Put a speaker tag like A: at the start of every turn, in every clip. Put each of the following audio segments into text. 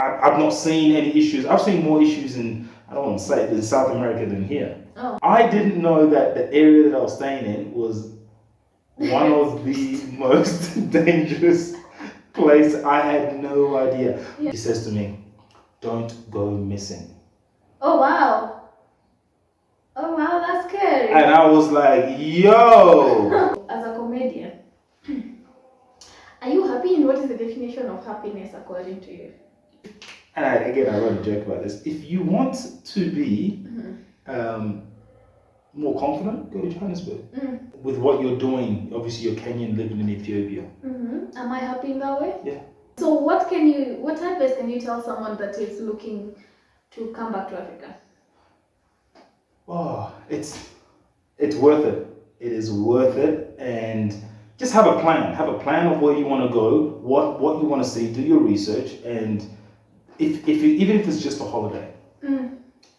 A: I've not seen any issues. I've seen more issues I don't want to say it, in South America than here. Oh. I didn't know that the area that I was staying in was one of the most dangerous places. I had no idea. Yeah. He says to me, don't go missing.
B: Oh, wow. Oh, wow, that's scary.
A: And I was like, yo.
B: As a comedian, are you happy? And what is the definition of happiness according to you?
A: And I wrote a joke about this. If you want to be more confident, go to Johannesburg. With what you're doing, obviously you're Kenyan living in Ethiopia.
B: Am I happy in that way?
A: Yeah.
B: So what advice can you tell someone that is looking to come back to Africa?
A: Oh, it's worth it. It is worth it, and just have a plan. Have a plan of where you want to go, what you want to see. Do your research, and even if it's just a holiday,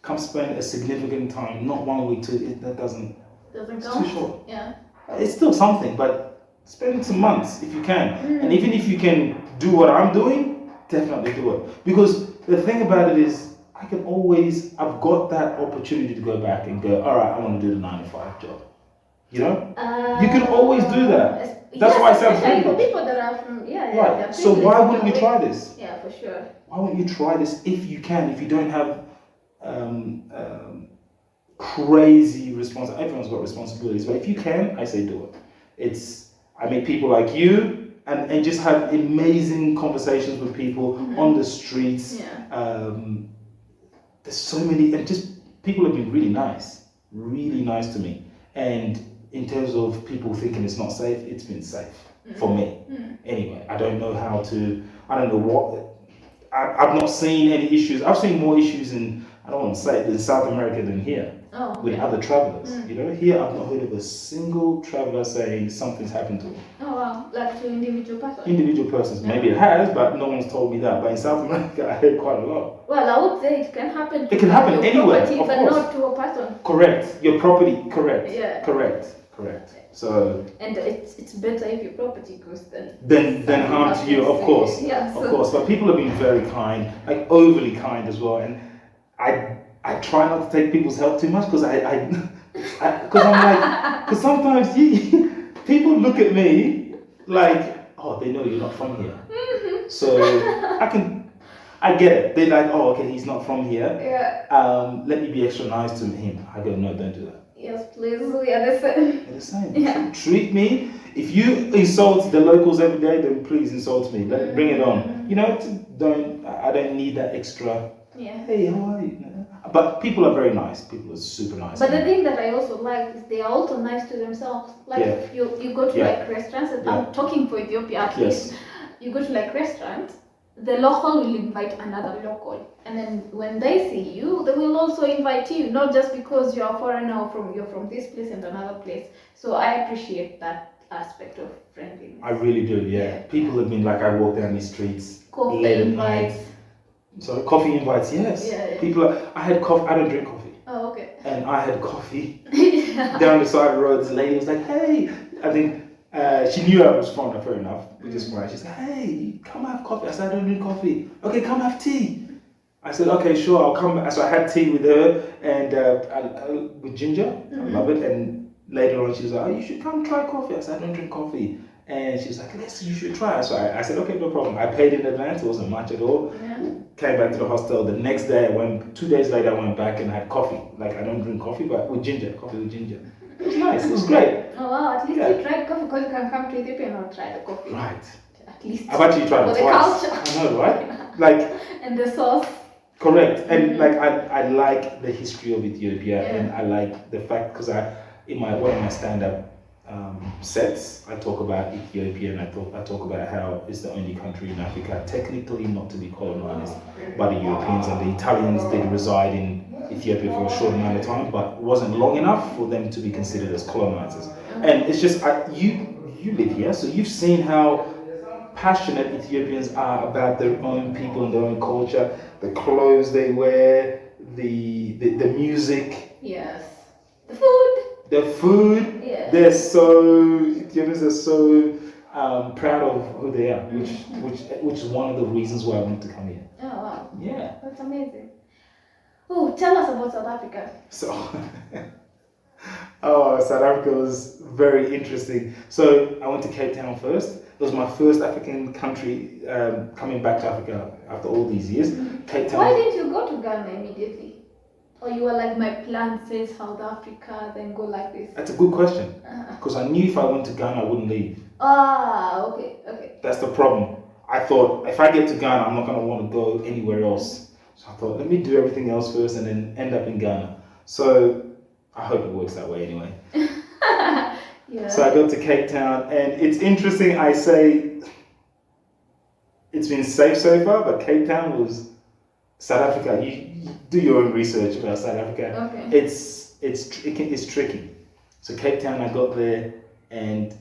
A: come spend a significant time, not 1 week. That doesn't it's
B: count.
A: Too short.
B: Yeah,
A: it's still something, but spend some months if you can, and even if you can do what I'm doing, definitely do it. Because the thing about it is, I've got that opportunity to go back and go, all right, I want to do the 9 to 5 job. You know, you can always do that. That's why I say
B: especially for people that are from
A: right. So why wouldn't you try this?
B: Yeah, for sure.
A: Why wouldn't you try this if you can? If you don't have crazy responsibilities, everyone's got responsibilities, but if you can, I say do it. I meet people like you and just have amazing conversations with people on the streets. Yeah. There's so many, and just people have been really nice to me. And in terms of people thinking it's not safe, it's been safe for me. Anyway, I don't know what, I've not seen any issues. I've seen more issues I don't want to say it, in South America than here. Oh, with other travelers. You know, here I've not heard of a single traveler saying something's happened to them.
B: Oh wow, like to individual persons?
A: Individual persons. Yeah. Maybe it has, but no one's told me that. But in South America, I heard quite a lot.
B: Well, I would say it can happen to
A: it can happen anywhere,
B: property,
A: of
B: but
A: course.
B: not to a person.
A: Correct. Your property, correct.
B: Yeah.
A: Correct. So.
B: And it's better if your property goes
A: than harm to you, of course.
B: Yeah,
A: of course. But people have been very kind, like overly kind as well. And I try not to take people's help too much because I'm like, because sometimes people look at me like, oh, they know you're not from here. So I get it. They're like, oh, okay, he's not from here.
B: Yeah.
A: Let me be extra nice to him. I go, no, don't do that.
B: Yes, please. We are the same.
A: You're the same. Yeah. Treat me. If you insult the locals every day, then please insult me. Bring it on. You know, I don't need that extra.
B: Yeah.
A: Hey, how are you? But people are very nice. People are super nice.
B: But the thing that I also like is they are also nice to themselves. Like if you go to like restaurants, and I'm talking for Ethiopia at least. You go to like restaurants, the local will invite another local, and then when they see you, they will also invite you. Not just because you're a foreigner or you're from this place and another place. So I appreciate that aspect of friendliness.
A: I really do. Yeah. People have been like, I walk down these streets
B: late at night.
A: So coffee invites, yes.
B: Yeah.
A: People I had coffee. I don't drink coffee.
B: Oh, okay.
A: And I had coffee down the side of the road. This lady was like, "Hey," I think she knew I was foreigner. Fair enough. We just fine. She said, "Hey, come have coffee." I said, "I don't drink coffee." Okay, come have tea. I said, "Okay, sure, I'll come." So I had tea with her and with ginger. I love it. And later on, she was like, "Oh, you should come try coffee." I said, "I don't drink coffee." And she was like, "Listen, you should try." So I said, "Okay, no problem." I paid in advance. It wasn't much at all. Yeah. Came back to the hostel. The next day, 2 days later, I went back and had coffee. Like, I don't drink coffee, but with ginger. Coffee with ginger. It was nice. It was great.
B: Oh, wow. At least you tried coffee, because you can come to Ethiopia and not try the coffee.
A: Right.
B: At least.
A: I've actually tried it twice. I know, right? Like.
B: And the sauce.
A: Correct. And like, I like the history of Ethiopia, and I like the fact, because one of my stand-up sets, I talk about Ethiopia, and I talk about how it's the only country in Africa technically not to be colonized by the Europeans, and the Italians did reside in Ethiopia for a short amount of time, but wasn't long enough for them to be considered as colonizers. And it's just, you live here, so you've seen how passionate Ethiopians are about their own people and their own culture, the clothes they wear, the music.
B: Yes. The food.
A: The food, Ethiopians are so proud of who they are, which is one of the reasons why I wanted to come here.
B: Oh wow.
A: Yeah.
B: That's amazing. Oh, tell us about South Africa.
A: So, South Africa was very interesting. So I went to Cape Town first. It was my first African country coming back to Africa after all these years. Cape Town.
B: Why didn't you go to Ghana immediately? Or you were like, my plan says South Africa, then go like this?
A: That's a good question. Because I knew if I went to Ghana, I wouldn't leave.
B: Okay.
A: That's the problem. I thought, if I get to Ghana, I'm not going to want to go anywhere else. So I thought, let me do everything else first and then end up in Ghana. So I hope it works that way anyway.
B: Yeah.
A: So I go to Cape Town, and it's interesting, I say, it's been safe so far, but Cape Town was South Africa. You do your own research about South Africa.
B: Okay.
A: It's tricky. So Cape Town, I got there, and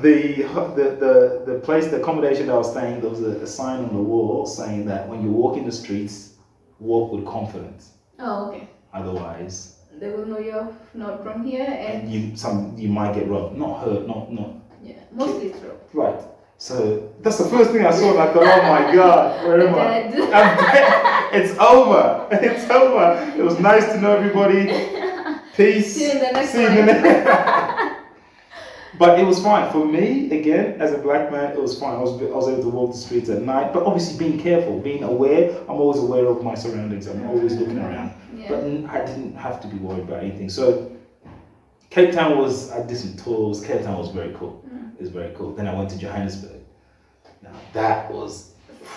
A: the place, the accommodation that I was staying, there was a sign on the wall saying that when you walk in the streets, walk with confidence.
B: Oh, okay.
A: Otherwise,
B: they will know you're not from here, and
A: you might get robbed, not hurt, not.
B: Yeah, mostly it's robbed.
A: Right. So that's the first thing I saw, and I thought, oh my God, where am I? I'm dead. It's over. It's over. It was nice to know everybody. Peace.
B: See you in the next one.
A: But it was fine. For me, again, as a black man, it was fine. I was able to walk the streets at night, but obviously being careful, being aware. I'm always aware of my surroundings. I'm always looking around.
B: Yeah.
A: But I didn't have to be worried about anything. So Cape Town I did some tours. Cape Town was very cool. It was very cool. Then I went to Johannesburg. Now that was,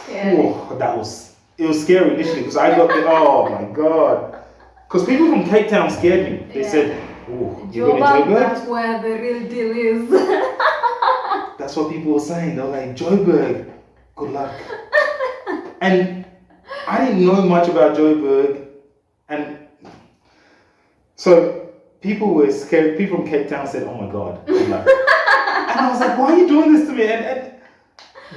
A: it was scary initially because I got there, oh my God. Because people from Cape Town scared me. They said, oh, you're going to Joburg?
B: That's where the real deal is.
A: That's what people were saying. They were like, Joburg, good luck. And I didn't know much about Joburg. And so people were scared. People from Cape Town said, oh my God, good luck. And I was like, why are you doing this to me? And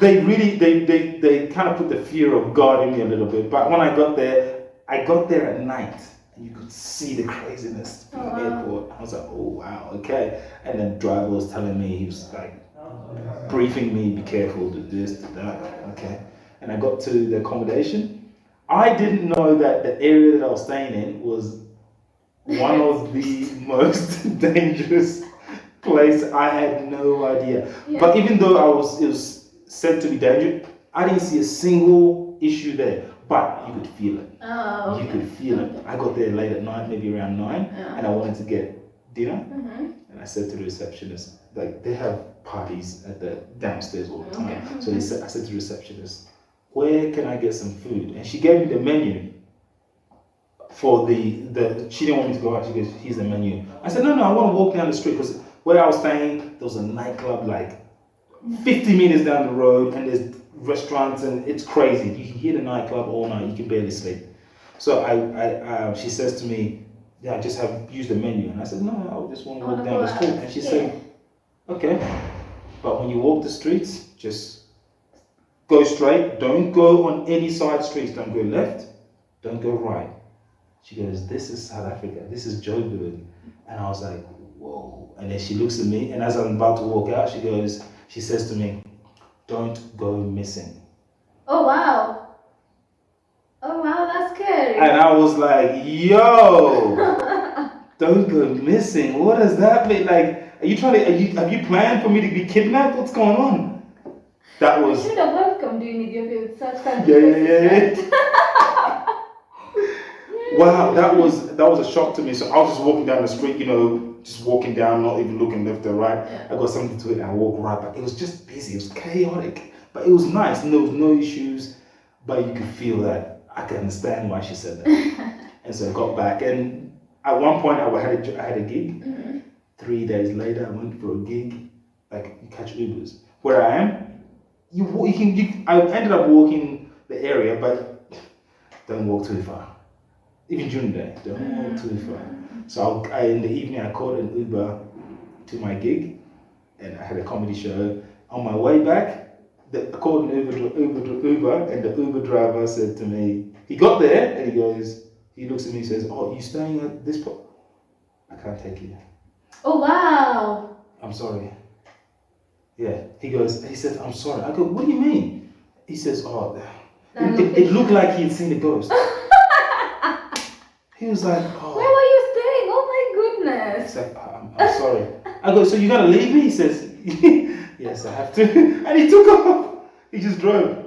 A: they really, they kind of put the fear of God in me a little bit. But when I got there at night. And you could see the craziness in the airport. I was like, oh wow, okay. And then the driver was telling me, he was like briefing me, be careful, do this, do that, okay. And I got to the accommodation. I didn't know that the area that I was staying in was one of the most dangerous places. I had no idea. Yeah. But even though it was said to be dangerous, I didn't see a single issue there. But you could feel it.
B: Oh, okay.
A: You could feel it. I got there late at night, maybe around 9, and I wanted to get dinner. And I said to the receptionist, like they have parties at the downstairs all the time. So I said to the receptionist, where can I get some food? And she gave me the menu for the she didn't want me to go out. She goes, here's the menu. I said, no, I want to walk down the street because where I was staying, there was a nightclub like 50 meters down the road, and there's restaurants, and it's crazy. You can hear the nightclub all night. You can barely sleep. So she says to me, "Yeah, I just have used the menu." And I said, "No, I just want to walk down the street." And she said, "Okay, but when you walk the streets, just go straight. Don't go on any side streets. Don't go left. Don't go right." She goes, "This is South Africa. This is Joburg." And I was like, "Whoa!" And then she looks at me, and as I'm about to walk out, she says to me, "Don't go missing."
B: Oh wow. Oh wow, that's scary.
A: And I was like, yo, don't go missing. What does that mean? Like, have you planned for me to be kidnapped? What's going on? That was.
B: I should have welcomed you in Ethiopia with such kind of
A: Yeah. Wow, that was a shock to me. So I was just walking down the street, just walking down, not even looking left or right. Yeah. I got something to eat and I walked right back. It was just busy, it was chaotic, but it was nice and there was no issues, but you could feel that. I could understand why she said that. And so I got back, and at one point I had a gig. 3 days later I went for a gig, like you catch Ubers. Where I am, I ended up walking the area, but don't walk too far. Even during the day, don't walk too far. So in the evening, I called an Uber to my gig, and I had a comedy show. On my way back, I called an Uber, and the Uber driver said to me, he got there, and he looks at me and says, "Oh, you staying at this place? I can't take you."
B: Oh wow!
A: I'm sorry. Yeah. He said, I'm sorry. I go, what do you mean? He says, oh, it looked like he had seen a ghost. He was like, oh.
B: Where were you staying? Oh my goodness.
A: He's like, I'm sorry. I go, so you're going to leave me? He says, yes, I have to. And he took off. He just drove.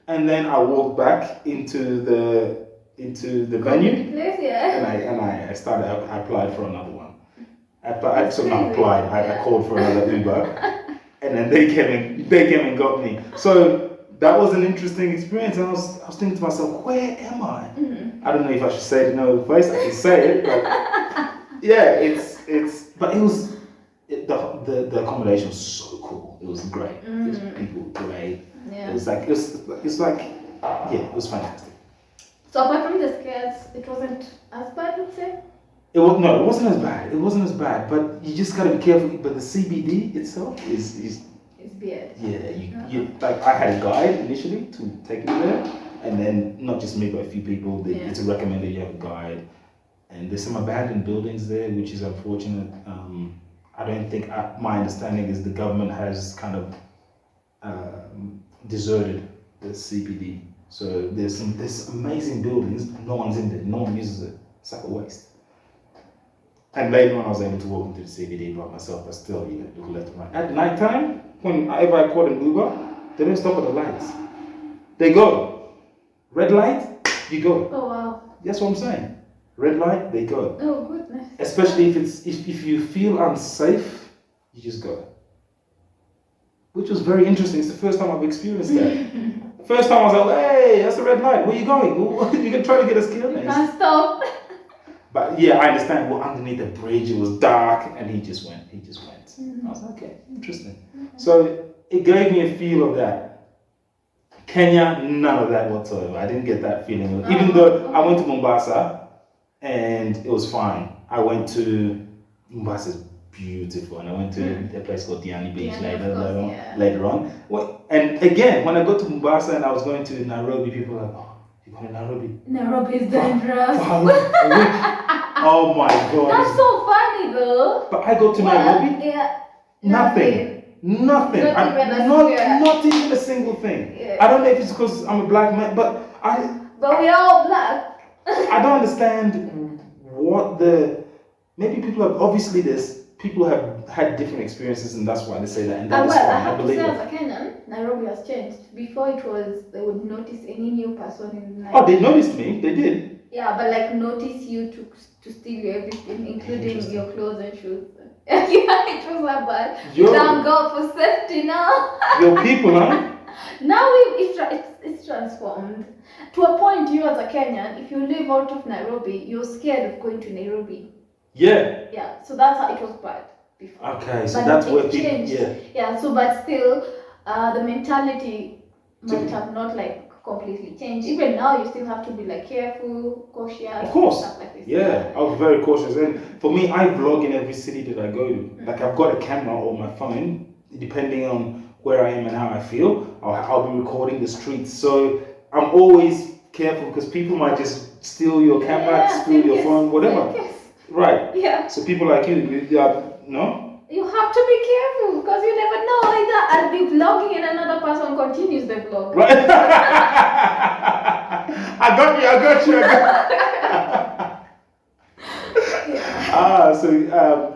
A: And then I walked back into the venue.
B: Place, yeah.
A: And I applied for another one. I called for another Uber. And then they came and got me. So that was an interesting experience. And I was thinking to myself, where am I? Mm-hmm. I don't know if I should say it in another place. I can say it, but yeah, but it was the accommodation was so cool. It was great. Mm-hmm. It was people great. Yeah. It was fantastic.
B: So apart from the scares, it wasn't as bad, let's say?
A: It wasn't as bad. It wasn't as bad, but you just gotta be careful. But the CBD itself is
B: it's weird.
A: Yeah, you like I had a guide initially to take me there, and then not just me but a few people. It's recommended you have a guide, and there's some abandoned buildings there, which is unfortunate. I don't think my understanding is the government has kind of deserted the CBD. So there's amazing buildings. No one's in there. No one uses it. It's like a waste. And later on, I was able to walk into the CBD by myself, but still, you look left and right. At night time, whenever I call an Uber, they don't stop at the lights. They go. Red light, you go.
B: Oh wow.
A: That's what I'm saying. Red light, they go.
B: Oh goodness.
A: Especially if you feel unsafe, you just go. Which was very interesting. It's the first time I've experienced that. First time I was like, hey, that's a red light. Where are you going? You can try to get us killed.
B: You can't stop.
A: But yeah, I understand. Well, underneath the bridge, it was dark, and he just went. Mm-hmm. I was like, okay, interesting. Mm-hmm. So it gave me a feel of that. Kenya, none of that whatsoever. I didn't get that feeling. Even though I went to Mombasa, and it was fine. I went to Mombasa's beautiful, and I went to a place called Diani Beach later on. Well, and again, when I got to Mombasa and I was going to Nairobi, people were like, oh, you're going to Nairobi?
B: Nairobi is dangerous.
A: Oh my God.
B: That's so funny though.
A: But I go to Nairobi, nothing. Not even a single thing. Yeah. I don't know if it's because I'm a black man, but
B: we're all black.
A: I don't understand what maybe people have, obviously people have had different experiences and that's why they say that, and that is fine.
B: I believe as a Kenyan, Nairobi has changed. Before it was, they would notice any new person in Nairobi.
A: Oh, they noticed me, they did.
B: Yeah, but like notice you to steal your everything, including your clothes and shoes. Yeah, it was that bad. Thank God for safety now.
A: Your people, huh?
B: Now it's transformed. To a point, you as a Kenyan, if you live out of Nairobi, you're scared of going to Nairobi.
A: Yeah.
B: Yeah, so that's how it was bad before.
A: Okay, so that's where people
B: changed. Yeah, so but still, the mentality might have not like completely changed. Even now, you still have to be like careful, cautious.
A: Of course.
B: Stuff like this.
A: Yeah, I was very cautious. And for me, I vlog in every city that I go to. Mm-hmm. Like I've got a camera on my phone, depending on where I am and how I feel. I'll be recording the streets. So I'm always careful because people might just steal your camera, steal your phone, whatever. Yes. Right. Yeah. So people like you no?
B: You have to be careful because you never know. Either I'll be vlogging and another person continues the vlog.
A: Right. I got you.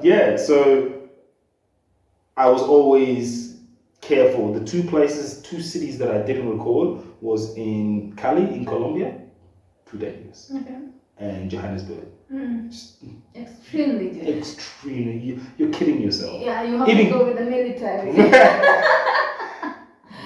A: Yeah. So I was always careful. The two cities that I didn't record was in Cali in Colombia, 2 days. Okay. And Johannesburg.
B: Extremely good.
A: Extremely. You're kidding yourself.
B: Yeah, you have to go with the military.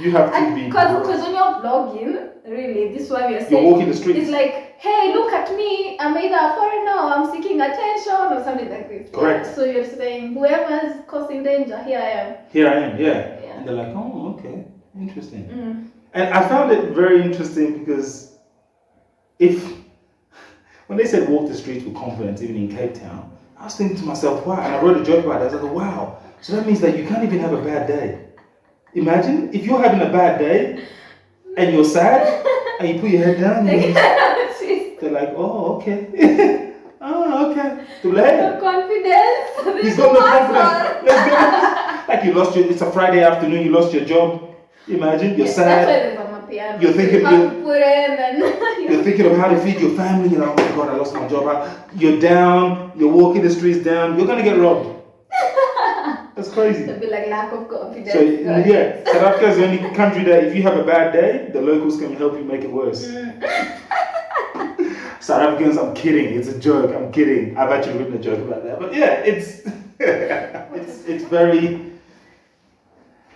A: You have to be.
B: Because when you're vlogging, really, this is why we are saying.
A: You're walking the streets.
B: It's like, hey, look at me. I'm either a foreigner or I'm seeking attention or something like this.
A: Correct.
B: Yeah. So you're saying, whoever's causing danger, here I am.
A: Yeah. And they're like, oh, okay. Interesting. And I found it very interesting because when they said walk the streets with confidence, even in Cape Town, I was thinking to myself, wow, and I wrote a joke about it. I was like, wow, so that means that you can't even have a bad day. Imagine if you're having a bad day and you're sad and you put your head down, they're like, oh, okay. Oh, okay.
B: No confidence.
A: He's got no confidence. Let's go. Like you lost it's a Friday afternoon, you lost your job. Imagine, you're sad. You're thinking you're thinking of how to feed your family. You know, oh my God, I lost my job. You're down. You're walking the streets down. You're gonna get robbed. That's crazy.
B: It'll be like lack of confidence.
A: So yeah, South Africa is the only country that if you have a bad day, the locals can help you make it worse. South Africans, I'm kidding. It's a joke. I'm kidding. I've actually written a joke about that. But yeah, it's it's very.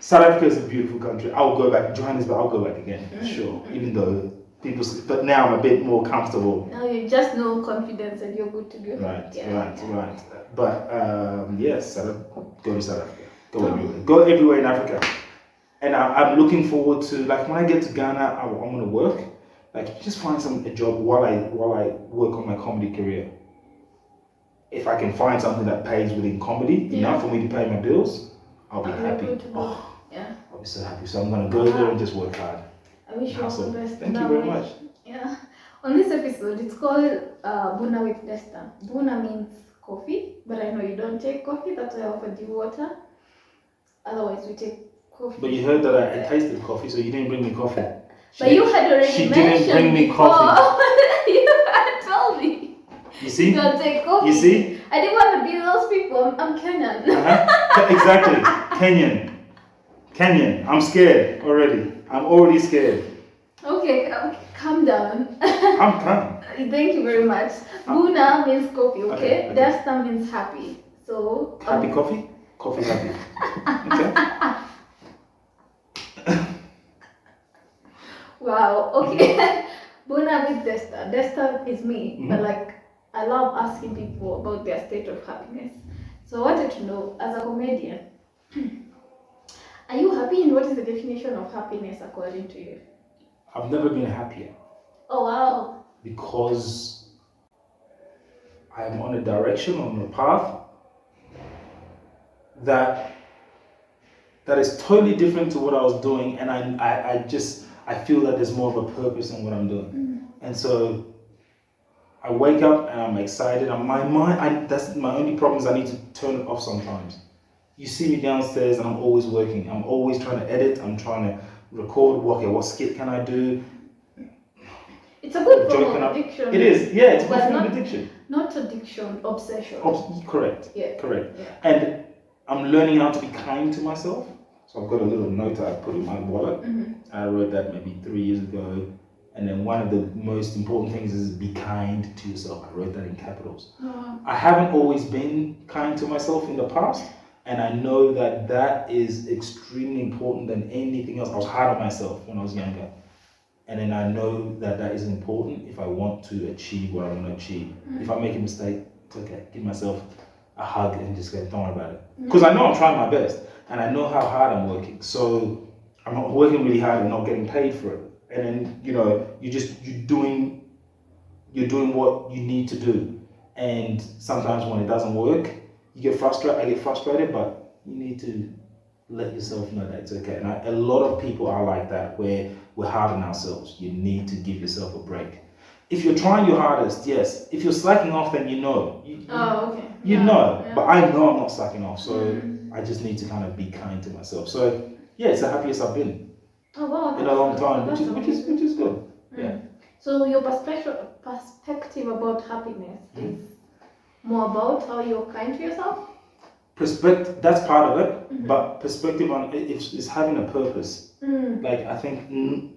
A: South Africa is a beautiful country. I'll go back. Johannesburg, I'll go back again for sure. Even though people, but now I'm a bit more comfortable.
B: Now you just know confidence and you're good to go.
A: Right. But yes, go to South Africa. Go everywhere. Go everywhere in Africa. And I'm looking forward to, like, when I get to Ghana, I'm gonna work. Like, just find a job while I work on my comedy career. If I can find something that pays within comedy enough for me to pay my bills, I'll be happy. I'll be so happy. So I'm gonna go there and just work hard.
B: I wish you all the best.
A: Thank you very much.
B: Yeah. On this episode, it's called Buna with Desta. Buna means coffee, but I know you don't take coffee. That's why I offered you water. Otherwise, we take coffee.
A: But you heard that I tasted coffee, so you didn't bring me coffee.
B: But you had already
A: she
B: mentioned
A: didn't bring me
B: before.
A: coffee.
B: You had told me.
A: You see?
B: You don't take coffee.
A: You see?
B: I didn't want to be those people. I'm Kenyan.
A: Exactly. Kenyan. I'm scared already. I'm already scared.
B: Okay, calm down.
A: I'm calm.
B: Thank you very much. Buna means coffee, okay?
A: Okay.
B: Desta means happy. So
A: happy coffee? Coffee happy. Okay.
B: Wow, okay. Buna with Desta. Desta is me, but like I love asking people about their state of happiness. So I wanted to know, as a comedian, are you happy, and what is the definition of happiness according to you?
A: I've never been happier.
B: Oh wow.
A: Because I'm on a direction, on a path that is totally different to what I was doing, and I feel that there's more of a purpose in what I'm doing. And so I wake up and I'm excited. That's my only problem is I need to turn it off sometimes. You see me downstairs and I'm always working. I'm always trying to edit. I'm trying to record. Okay, what skit can I do?
B: It's a good form of addiction.
A: It is, yeah, it's a good form of addiction.
B: Not addiction, obsession.
A: Correct.
B: Yeah.
A: Correct.
B: Yeah.
A: And I'm learning how to be kind to myself. So I've got a little note that I put in my wallet. I wrote that maybe 3 years ago. And then one of the most important things is be kind to yourself. I wrote that in capitals. I haven't always been kind to myself in the past. And I know that is extremely important than anything else. I was hard on myself when I was younger. And then I know that is important if I want to achieve what I want to achieve. If I make a mistake, it's okay. Give myself a hug and just go, don't worry about it. Because I know I'm trying my best. And I know how hard I'm working. So I'm working really hard and not getting paid for it. And then, you're doing what you need to do. And sometimes when it doesn't work, you get frustrated. I get frustrated, but you need to let yourself know that it's okay. And a lot of people are like that, where we're hard on ourselves. You need to give yourself a break. If you're trying your hardest, yes. If you're slacking off, then you know. You know. Yeah. But I know I'm not slacking off, so I just need to kind of be kind to myself. So yeah, it's the happiest I've been.
B: Oh wow!
A: In a long time, which is good. Yeah.
B: So your perspective about happiness is more about how you're kind to yourself?
A: That's part of it, but perspective on it's having a purpose. Like, I think if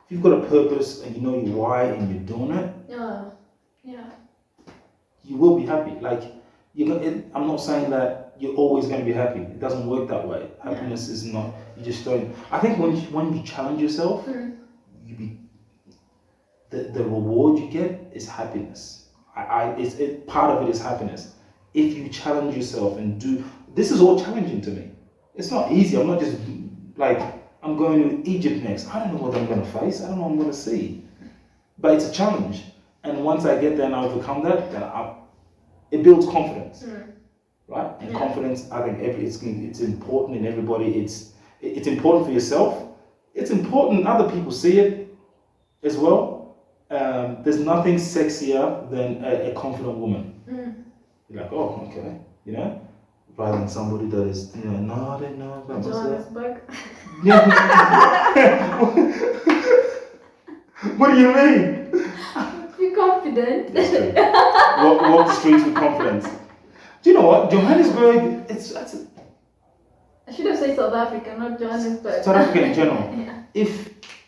A: you've got a purpose and you know your why and you're doing it, you will be happy. Like, I'm not saying that you're always going to be happy. It doesn't work that way. Happiness is not. You just don't. I think when you challenge yourself, the reward you get is happiness. Part of it is happiness. If you challenge yourself and do, this is all challenging to me. It's not easy. I'm not just like, I'm going to Egypt next. I don't know what I'm going to face. I don't know what I'm going to see. But it's a challenge. And once I get there and I overcome that, then it builds confidence. Right? And confidence, I think it's important in everybody. It's important for yourself. It's important other people see it as well. There's nothing sexier than a confident woman. You're like, oh, okay, rather than somebody that is, no, they know about myself.
B: Johannesburg.
A: Yeah. What do you mean?
B: Be confident.
A: That's true. Walk the streets with confidence. Do you know what? Johannesburg,
B: I should have said South Africa, not Johannesburg.
A: South Africa in general.
B: Yeah.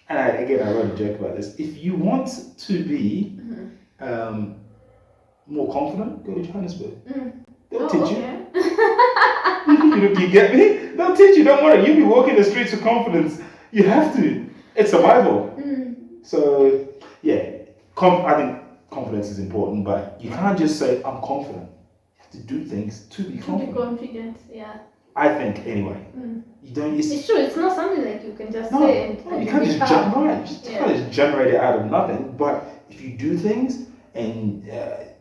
A: I wrote a joke about this. If you want to be more confident, go to Johannesburg. They'll teach
B: okay.
A: you. You get me? They'll teach you. Don't worry. You'll be walking the streets with confidence. You have to. It's survival. So yeah, I think confidence is important, but you can't just say I'm confident. You have to do things to be confident.
B: To be confident, yeah.
A: I think anyway. You don't.
B: It's true. It's not something that you can just say.
A: You can't just can't just generate it out of nothing. But if you do things and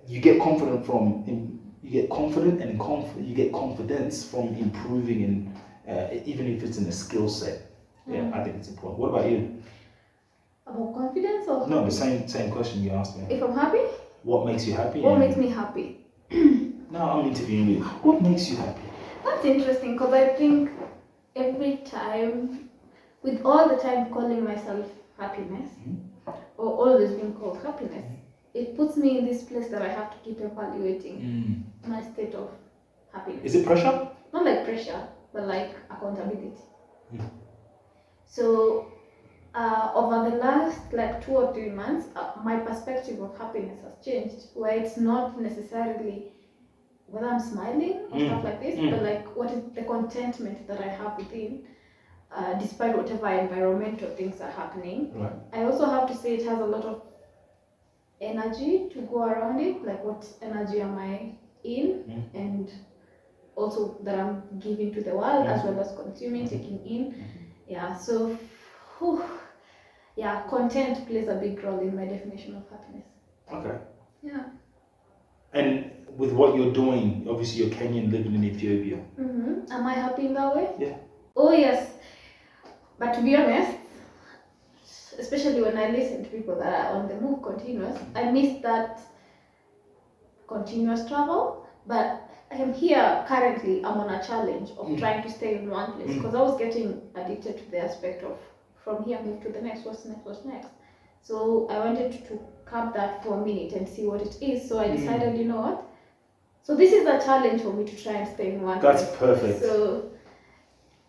A: you get confident you get confidence from improving, and even if it's in a skill set. Yeah, I think it's important. What about you?
B: About confidence or?
A: No, the same question you asked me.
B: If I'm happy?
A: What makes you happy?
B: What makes me happy?
A: Now I'm interviewing you. What makes you happy?
B: That's interesting because I think every time, with all the time calling myself happiness, or always being called happiness, it puts me in this place that I have to keep evaluating my state of happiness.
A: Is it pressure?
B: Not like pressure, but like accountability. So over the last 2 or 3 months, my perspective of happiness has changed, where it's not necessarily whether I'm smiling or stuff like this, but like what is the contentment that I have within, despite whatever environmental things are happening.
A: Right.
B: I also have to say it has a lot of energy to go around it, like what energy am I in, and also that I'm giving to the world, as well as consuming, taking in. Yeah, so content plays a big role in my definition of happiness.
A: Okay.
B: Yeah.
A: And with what you're doing, obviously you're Kenyan living in Ethiopia.
B: Am I happy in that way?
A: Yeah.
B: Oh yes. But to be honest, especially when I listen to people that are on the move continuous, I miss that continuous travel. But I am here currently, I'm on a challenge of trying to stay in one place, because I was getting addicted to the aspect of from here move to the next, what's next. So I wanted to cap that for a minute and see what it is. So I decided, you know what? So this is a challenge for me to try and stay in one place.
A: That's perfect.
B: So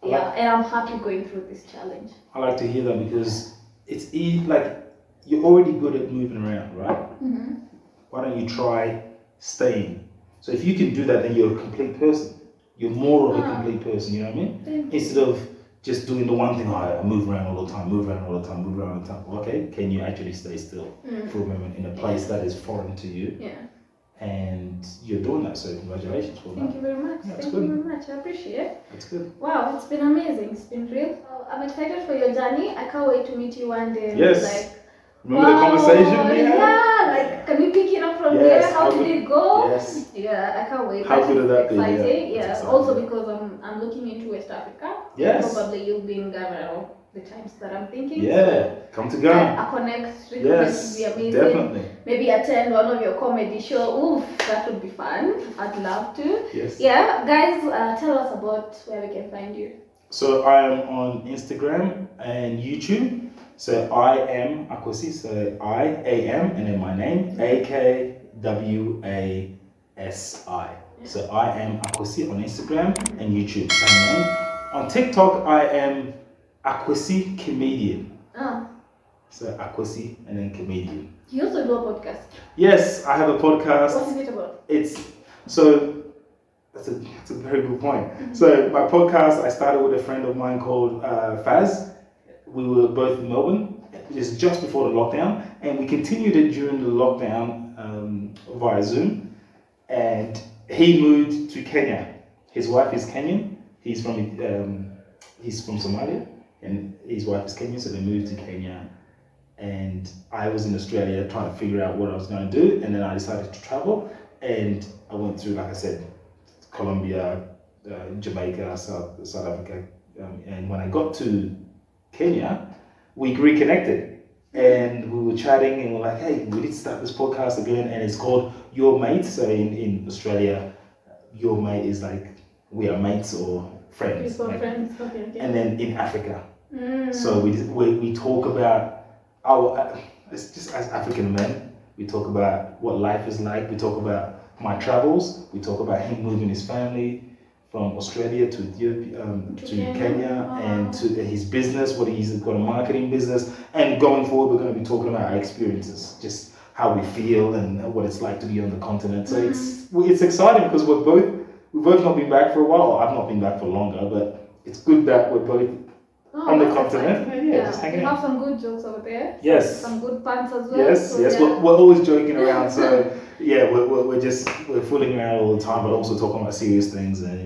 B: yeah, and I'm happy going through this challenge.
A: I like to hear that because it's like you're already good at moving around, right? Why don't you try staying? So if you can do that, then you're a complete person. You're more of a complete person, you know what I mean? Instead of just doing the one thing, I move around all the time, move around all the time. Okay, can you actually stay still for a moment in a place that is foreign to you?
B: Yeah.
A: And you're doing that, so congratulations for that.
B: Thank you very much.
A: Yeah,
B: Thank you very much. I appreciate it.
A: That's good.
B: Wow, it's been amazing. It's been real. I'm excited for your journey. I can't wait to meet you one day.
A: Yes. Remember the conversation we had?
B: Yeah, like can we pick it up from there? How did it go?
A: Yes.
B: Yeah, I can't wait.
A: How good would that be?
B: Exciting.
A: Yeah.
B: Yeah. Also because I'm looking into West Africa.
A: Yes.
B: Probably you'll be in Ghana the times that I'm thinking.
A: Yeah.
B: So
A: Come to Ghana.
B: A connect would be amazing.
A: Definitely.
B: Maybe attend one of your comedy shows. Oof, that would be fun. I'd love to.
A: Yes.
B: Yeah, guys, tell us about where we can find you.
A: So I am on Instagram and YouTube. So I am Akwasi. So I-A-M and then my name A-K-W-A-S-I. So I am Akwasi on Instagram and YouTube. Same name. On TikTok I am Akwasi Comedian. So Akwasi and then Comedian.
B: You also do a podcast.
A: Yes, I have a podcast.
B: What is it about?
A: That's a very good point. So my podcast, I started with a friend of mine called Faz. We were both in Melbourne. It was just before the lockdown, and we continued it during the lockdown via Zoom. And he moved to Kenya. His wife is Kenyan. He's from Somalia, and his wife is Kenyan. So they moved to Kenya, and I was in Australia trying to figure out what I was going to do. And then I decided to travel, and I went through, like I said, Colombia, Jamaica, South Africa, and when I got to Kenya, we reconnected, and we were chatting, and we're like, hey, we need to start this podcast again, and it's called Your Mate. So in Australia, Your Mate is like we are mates or friends.
B: Friends. Okay.
A: And then in Africa.
B: Mm.
A: So we talk about our, it's just as African men, we talk about what life is like. We talk about my travels. We talk about him moving his family from Australia to Ethiopia, to Kenya, and to his business, what he's got a marketing business. And going forward, we're going to be talking about our experiences, just how we feel and what it's like to be on the continent. So it's exciting because we've both not been back for a while. I've not been back for longer, but it's good that we're both on the continent. Just hanging out.
B: Have some good jokes over there.
A: Yes.
B: Some good puns as well.
A: Yes.
B: So,
A: Yes. We're always joking around. So yeah, we're fooling around all the time, but also talking about serious things and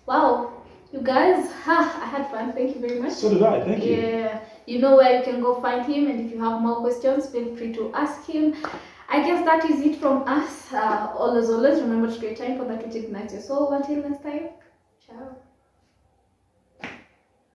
B: Wow. You guys, I had fun. Thank you very much.
A: So did I. Thank you.
B: Yeah. You know where you can go find him, and if you have more questions, feel free to ask him. I guess that is it from us. Always remember to create time for that which ignites your soul. Until next time, ciao.